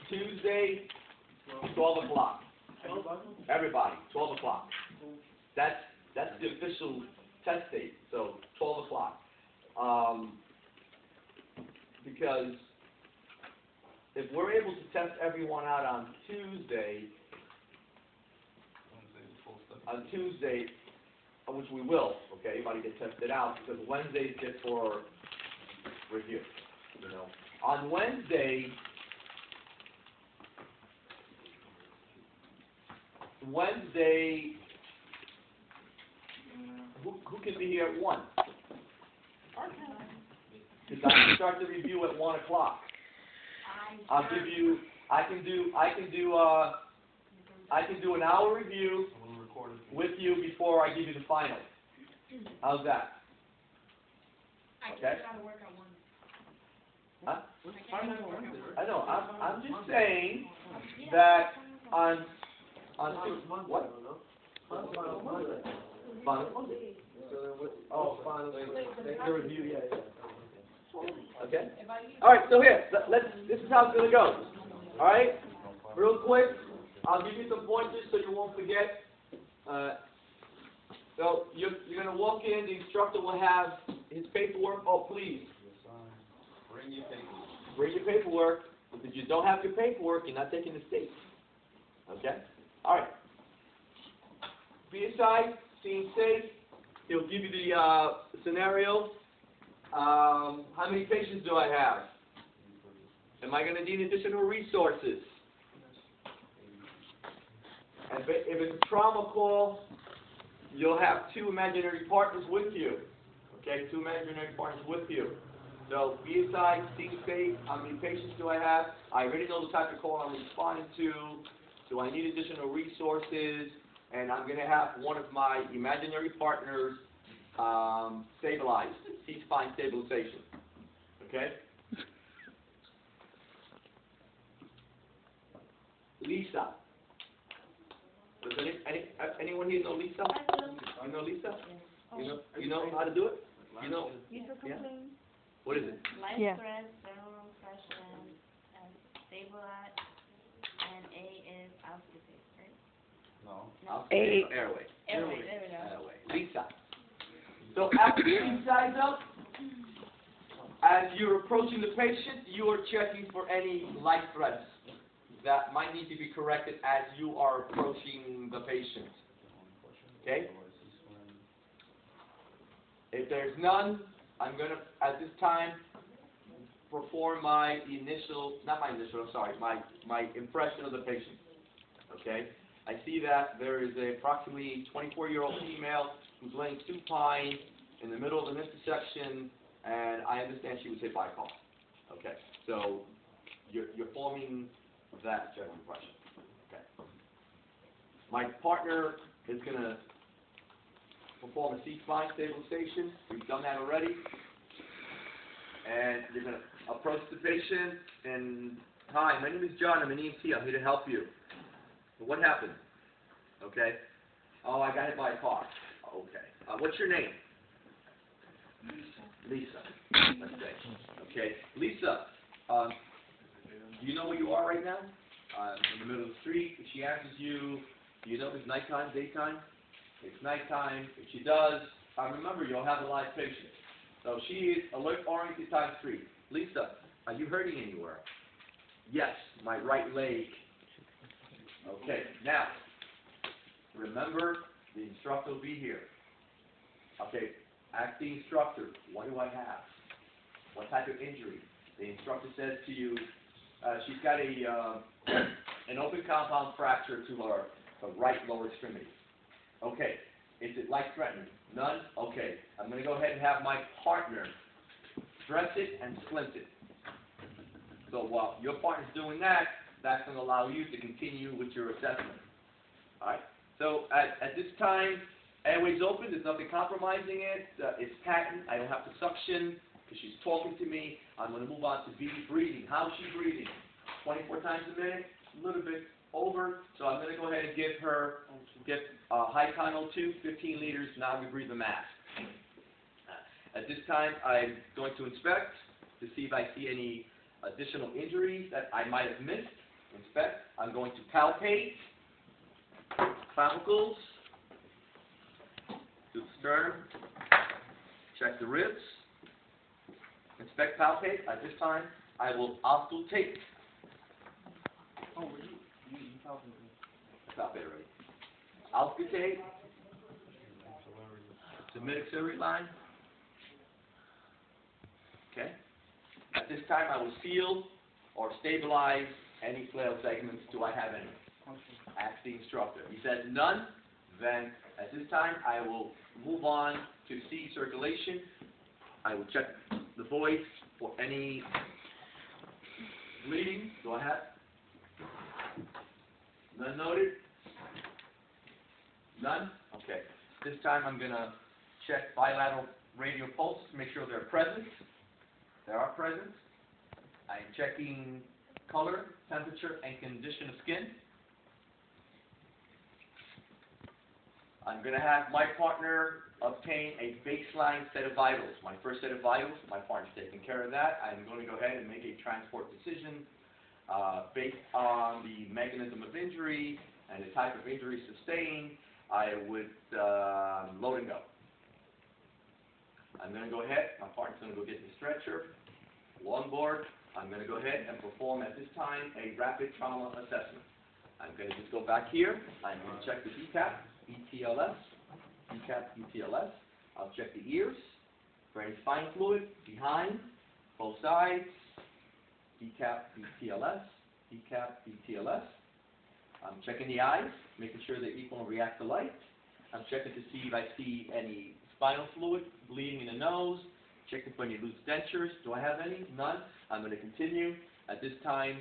Tuesday, 12 o'clock. Everybody, 12 o'clock. That's the official test date, so 12 o'clock. Because if we're able to test everyone out on Tuesday, which we will, okay, everybody gets tested out, because Wednesday's just for review, you know. On Wednesday, who can be here at 1? Because I can start the review at 1 o'clock. I can do an hour review with you before I give you the final. How's that? Okay. Huh? I know. I'm just saying that on what? Monday. Oh, the review. Yeah. Okay. All right. So here, this is how it's gonna go. All right. Real quick, I'll give you some pointers so you won't forget. So you're gonna walk in. The instructor will have his paperwork. Oh, please. Bring your paperwork. Bring your paperwork. If you don't have your paperwork, you're not taking the state. Okay. All right. Be inside, staying safe. He'll give you the scenario. How many patients do I have? Am I going to need additional resources? And if it's a trauma call, you'll have 2 imaginary partners with you. Okay, 2 imaginary partners with you. So be inside, stay safe. How many patients do I have? I already know the type of call I'm responding to. Do I need additional resources? And I'm going to have one of my imaginary partners stabilized, C-spine stabilization. Okay? Lisa. Does anyone here know Lisa? You know Lisa? You know how to do it? You know? Yeah? What is it? Life stress, general impression, stabilize, and A is auscultate, right? No. A. Airway. Airway, there we go. Airway. Lisa. So after you size up, as you're approaching the patient, you are checking for any life threats that might need to be corrected as you are approaching the patient. Okay? If there's none, I'm going to, at this time, perform my impression of the patient. Okay? I see that there is a approximately 24-year-old female who's laying supine in the middle of an intersection, and I understand she was hit by a car. Okay? So, you're forming that general impression. Okay? My partner is going to perform a C-spine stabilization. We've done that already. And you're going to approach the patient and, hi, my name is John. I'm an EMT. I'm here to help you. What happened? Okay. Oh, I got hit by a car. Okay. What's your name? Lisa. Let's say. Okay. Lisa, do you know where you are right now? In the middle of the street. If she answers you, do you know if it's nighttime, daytime? It's nighttime. If she does, remember, you'll have a live patient. So she is alert-oriented times 3. Lisa, are you hurting anywhere? Yes, my right leg. Okay, now, remember, the instructor will be here. Okay, ask the instructor, what do I have? What type of injury? The instructor says to you, she's got an open compound fracture to her right lower extremity. Okay, is it life-threatening? None? Okay, I'm going to go ahead and have my partner dress it and splint it. So while your partner's doing that, that's going to allow you to continue with your assessment. All right? So at this time, airway's open. There's nothing compromising it. It's patent. I don't have to suction because she's talking to me. I'm going to move on to B, breathing. How is she breathing? 24 times a minute, a little bit over. So I'm going to go ahead and give her high con O2, 15 liters. Now we breathe the mask. At this time, I'm going to inspect to see if I see any additional injuries that I might have missed. Inspect. I'm going to palpate clavicles, do the sternum, check the ribs, inspect, palpate. At this time, I will auscultate. Palpate already. Auscultate the mid-axillary line. Okay. At this time, I will seal or stabilize any flail segments. Do I have any? Ask the instructor. He says none. Then at this time, I will move on to C, circulation. I will check the voice for any bleeding. Do I have? None noted? None? Okay. This time I'm going to check bilateral radial pulses to make sure they're present. They are present. I'm checking color, temperature, and condition of skin. I'm going to have my partner obtain a baseline set of vitals. My first set of vitals, my partner's taking care of that. I'm going to go ahead and make a transport decision based on the mechanism of injury and the type of injury sustained. I would load and go. I'm going to go ahead, my partner's going to go get the stretcher, longboard. I'm going to go ahead and perform at this time a rapid trauma assessment. I'm going to just go back here. I'm going to check the DCAP, ETLS, DCAP, ETLS. I'll check the ears for any spinal fluid, behind, both sides, DCAP, ETLS, DCAP, ETLS. I'm checking the eyes, making sure they're equal and react to light. I'm checking to see if I see any spinal fluid, bleeding in the nose, checking for any loose dentures. Do I have any? None. I'm going to continue. At this time,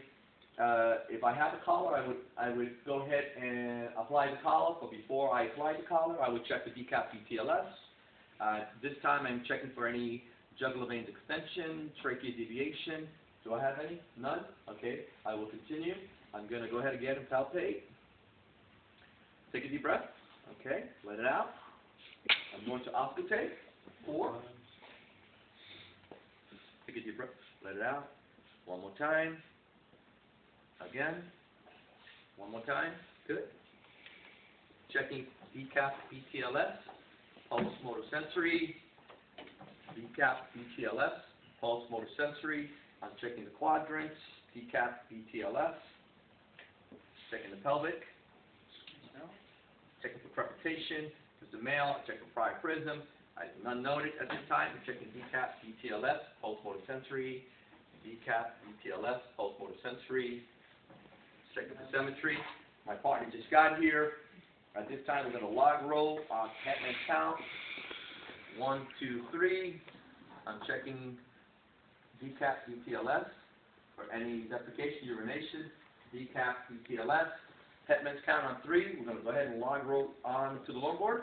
if I have a collar, I would go ahead and apply the collar, but before I apply the collar, I would check the DCAP ETLS. This time I'm checking for any jugular vein extension, trachea deviation. Do I have any? None? Okay, I will continue. I'm going to go ahead again and palpate. Take a deep breath. Okay, let it out. I'm going to auscultate. 4. Take a deep breath. Let it out. One more time. Again. One more time. Good. Checking DCAP ETLS. Pulse motor sensory. DCAP ETLS. Pulse motor sensory. I'm checking the quadrants. DCAP ETLS. Checking the pelvic. Checking for crepitation. There's the male. I check for prior prism. None noted at this time. I'm checking DCAP ETLS. Pulse motor sensory. DCAP ETLS. Pulse motor sensory. Checking for symmetry. My partner just got here. At this time, we're going to log roll on Hetman count. 1, 2, 3. I'm checking DCAP ETLS for any defecation, urination. DCAP ETLS. Hetman's count on 3. We're going to go ahead and log roll on to the longboard.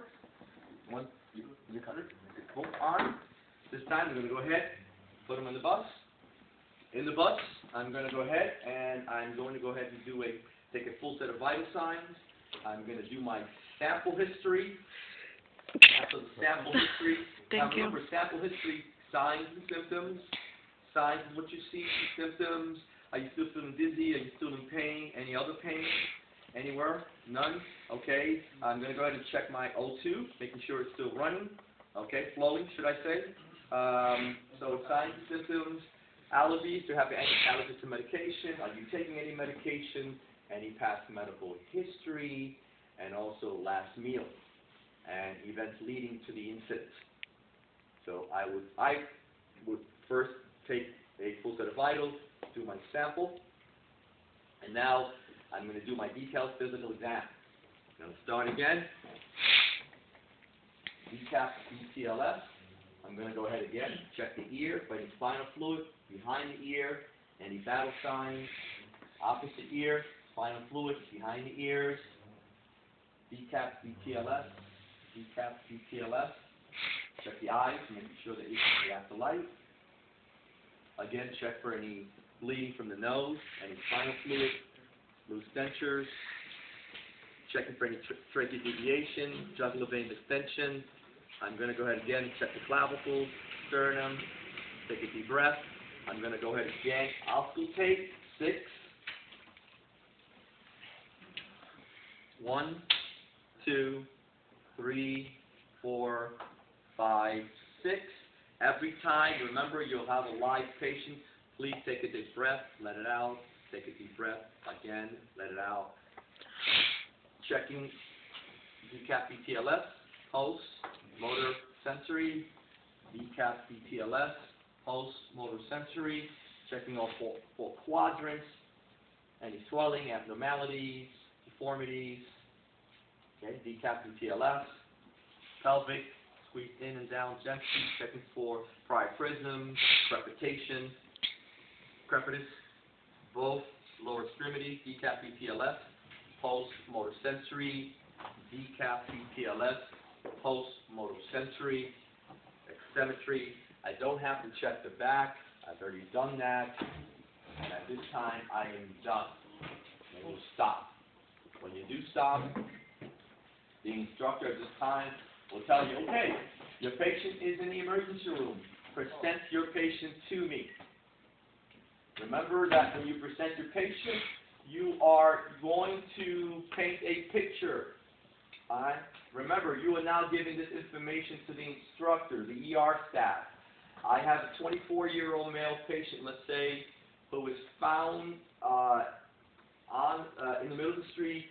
1, you cut it. Both on. This time, we're going to go ahead, put them in the bus. In the bus, I'm going to go ahead and take a full set of vital signs. I'm going to do my sample history. After the sample history, remember sample history, signs and symptoms. Signs is what you see, symptoms. Are you still feeling dizzy? Are you still in pain? Any other pain? Anywhere? None? Okay. I'm going to go ahead and check my O2, making sure it's still running. Okay, flowing, should I say. So signs and symptoms. Allergies, do you have any allergies to medication? Are you taking any medication? Any past medical history? And also last meal and events leading to the incident. So I would first take a full set of vitals, do my sample, and now I'm going to do my detailed physical exam. I'm going to start again. DCAP ETLS. I'm going to go ahead again, check the ear for any spinal fluid, behind the ear, any battle signs, opposite ear, spinal fluid, behind the ears, DCAP ETLS, DCAP ETLS. Check the eyes, making sure that you can react to light. Again, check for any bleeding from the nose, any spinal fluid, loose dentures. Checking for any trachea deviation, jugular vein extension. I'm going to go ahead again and check the clavicles, sternum. Take a deep breath. I'm going to go ahead again. Auscultate 6. 1, 2, 3, 4, 5, 6. Every time, remember, you'll have a live patient. Please take a deep breath, let it out. Take a deep breath, again, let it out. Checking decap BTLS, pulse, motor sensory, decap BTLS, pulse, motor sensory. Checking all four quadrants, any swelling, abnormalities, deformities. Okay, decap BTLS, pelvic, squeeze in and down gently, checking for priaprism, crepitation, crepitus, both lower extremities, decap BTLS, pulse, motor sensory, decap BTLS, pulse, motor sensory, extremity. I don't have to check the back. I've already done that. And at this time, I am done. And we'll stop. When you do stop, the instructor at this time will tell you, okay, your patient is in the emergency room. Present your patient to me. Remember that when you present your patient, you are going to paint a picture. Alright? Remember, you are now giving this information to the instructor, the ER staff. I have a 24-year-old male patient, let's say, who was found in the middle of the street,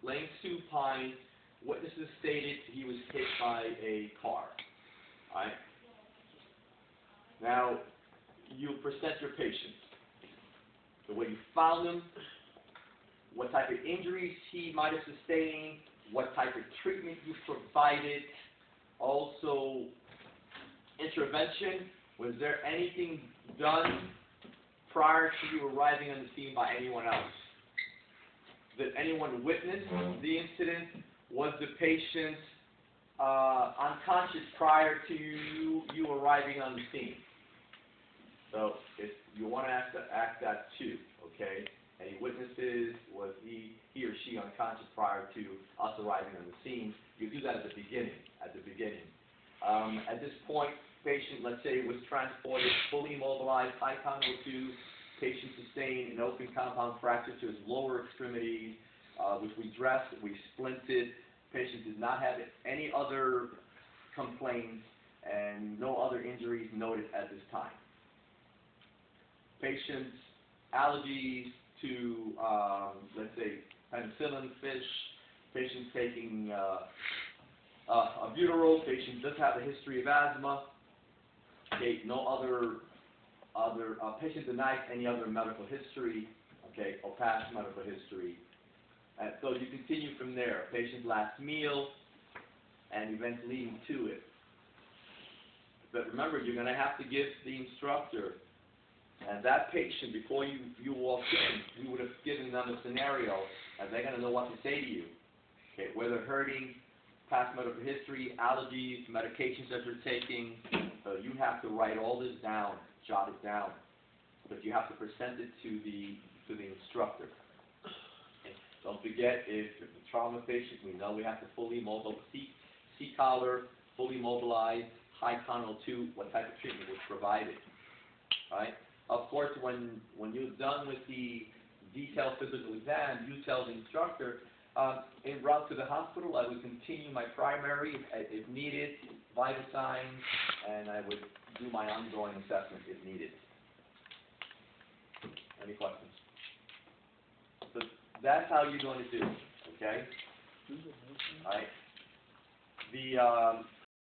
laying supine. Witnesses stated he was hit by a car. Alright? Now, you present your patient. The way you found him, what type of injuries he might have sustained, what type of treatment you provided, also intervention. Was there anything done prior to you arriving on the scene by anyone else? Did anyone witness the incident? Was the patient unconscious prior to you arriving on the scene? So if you want to ask that too, okay? Any witnesses? Was he or she unconscious prior to us arriving on the scene? You do that at the beginning. At this point, patient, let's say, was transported, fully immobilized, high congo 2. Patient sustained an open compound fracture to his lower extremities, which we dressed, we splinted. Patient did not have any other complaints and no other injuries noted at this time. Patient's allergies to, let's say, penicillin, fish. Patient's taking albuterol. Patient does have a history of asthma. Okay, no other patient denies any other medical history, okay, or past medical history. And so you continue from there. Patient's last meal and events leading to it. But remember, you're going to have to give the instructor and that patient, before you walk in, you would have given them a scenario, and they're going to know what to say to you. Okay, whether hurting, past medical history, allergies, medications that you're taking. So you have to write all this down, jot it down. But you have to present it to the instructor. Okay. Don't forget, if it's a trauma patient, we know we have to fully mobilize, C-collar, fully mobilized, high Conal 2, what type of treatment was provided. Right? Of course, when you're done with the detailed physical exam, you tell the instructor, en route to the hospital, I would continue my primary, if needed, vital signs, and I would do my ongoing assessment if needed. Any questions? So that's how you're going to do it, okay? All right.